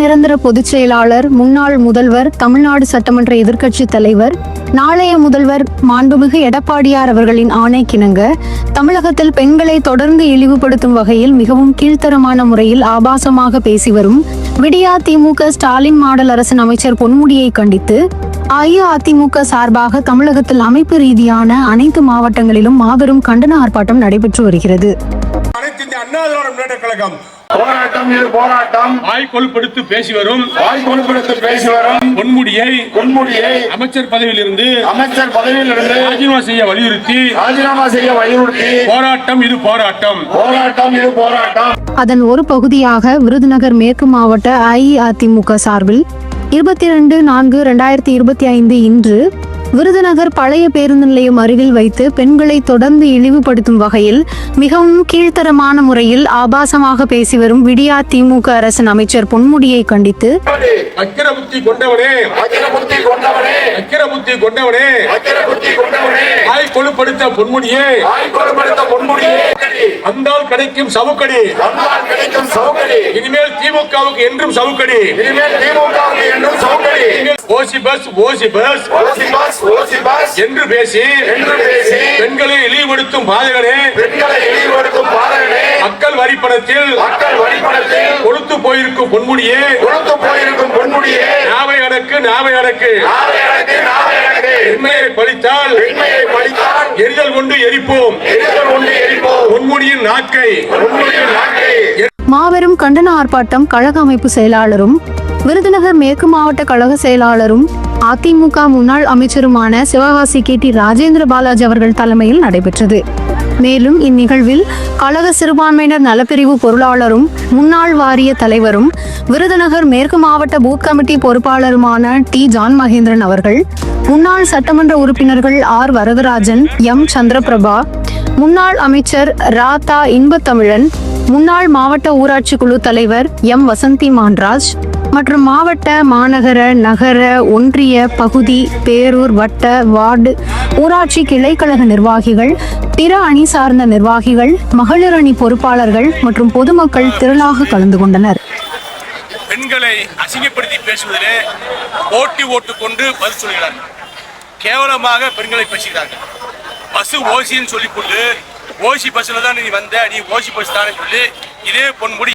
நிரந்தர பொதுச் செயலாளர், முன்னாள் முதல்வர், தமிழ்நாடு சட்டமன்ற எதிர்க்கட்சி தலைவர், நாளைய முதல்வர் மாண்புமிகு எடப்பாடியார் அவர்களின் ஆணைக்கிணங்க தமிழகத்தில் பெண்களை தொடர்ந்து இழிவுபடுத்தும் வகையில் மிகவும் கீழ்த்தரமான முறையில் ஆபாசமாக பேசி வரும் விடியா திமுக ஸ்டாலின் மாடல் அரசின் அமைச்சர் பொன்முடியை கண்டித்து அஇஅதிமுக சார்பாக தமிழகத்தில் அமைப்பு ரீதியான அனைத்து மாவட்டங்களிலும் மாபெரும் கண்டன ஆர்ப்பாட்டம் நடைபெற்று வருகிறது. போராட்டம் இது போராட்டம். வாய்க்கொழுப்படுத்தி பேசி வரும் பொன்முடியை அமைச்சர் பதவியிலிருந்து ராஜினாமா செய்ய வலியுறுத்தி போராட்டம் இது போராட்டம். அதன் ஒரு பகுதியாக விருதுநகர் மேற்கு மாவட்ட அஇஅதிமுக சார்பில் 22/4/2025 இன்று விருதுநகர் பழைய பேருந்து நிலையம் அருகில் வைத்து பெண்களை தொடர்ந்து இழிவுபடுத்தும் வகையில் மிகவும் கீழ்த்தரமான முறையில் ஆபாசமாக பேசி வரும் விடியா திமுக அரசின் அமைச்சர் பொன்முடியை கண்டித்து அக்கிரபுத்தி கொண்டவனே வாய்க்கொழுப்படுத்த பொன்முடியே அந்தால் கிடைக்கும் சவுக்கடி இனிமேல் திமுகவுக்கு என்றும் சவுக்கடி ஓசி பஸ் என்று பேசி பெண்களை இழிவுபடுத்தும் பாதகனே மக்கள் வரிப்பணத்தில் கொடுத்து போயிருக்கும் பொன்முடியே நாவை அடக்கு பெண்மையை பழித்தால் எரிதல் கொண்டு எரிப்போம் பொன்முடியின் நாக்கை. மாபெரும் கண்டன ஆர்ப்பாட்டம் கழக அமைப்பு செயலாளரும் விருதுநகர் மேற்கு மாவட்ட கழக செயலாளரும் அதிமுக முன்னாள் அமைச்சருமான சிவகாசி KT ராஜேந்திர பாலாஜி அவர்கள் தலைமையில் நடைபெற்றது. மேலும் இந்நிகழ்வில் கழக சிறுபான்மையினர் நலப்பிரிவு பொருளாளரும் முன்னாள் வாரிய தலைவரும் விருதுநகர் மேற்கு மாவட்ட பூத் கமிட்டி பொறுப்பாளருமான T ஜான் மகேந்திரன் அவர்கள், முன்னாள் சட்டமன்ற உறுப்பினர்கள் R வரதராஜன், M சந்திரபிரபா, முன்னாள் அமைச்சர் ராதா இன்பத்தமிழன், முன்னாள் மாவட்ட ஊராட்சி குழு தலைவர் M வசந்தி மான்ராஜ் மற்றும் மாவட்ட, மாநகர, நகர, ஒன்றிய, பகுதி, பேரூர், வட்ட, வார்டு, ஊராட்சி கிளைக்கழக நிர்வாகிகள், பிற அணி சார்ந்த நிர்வாகிகள், மகளிர் அணி பொறுப்பாளர்கள் மற்றும் பொதுமக்கள் திரளாக கலந்து கொண்டனர். பெண்களை அசிங்கப்படுத்தி பேசுவதிலே போட்டி ஓட்டு கொண்டு பதில் சொல்கிறார்கள். கேவலமாக பெண்களை பேசுகிறார்கள். பஸ் ஓசின்னு சொல்லிக்கொண்டு ஓசி பஸ்ல தான் நீ வந்த, நீ ஓசி பஸ் தானே சொல்லி இதே பொன்முடி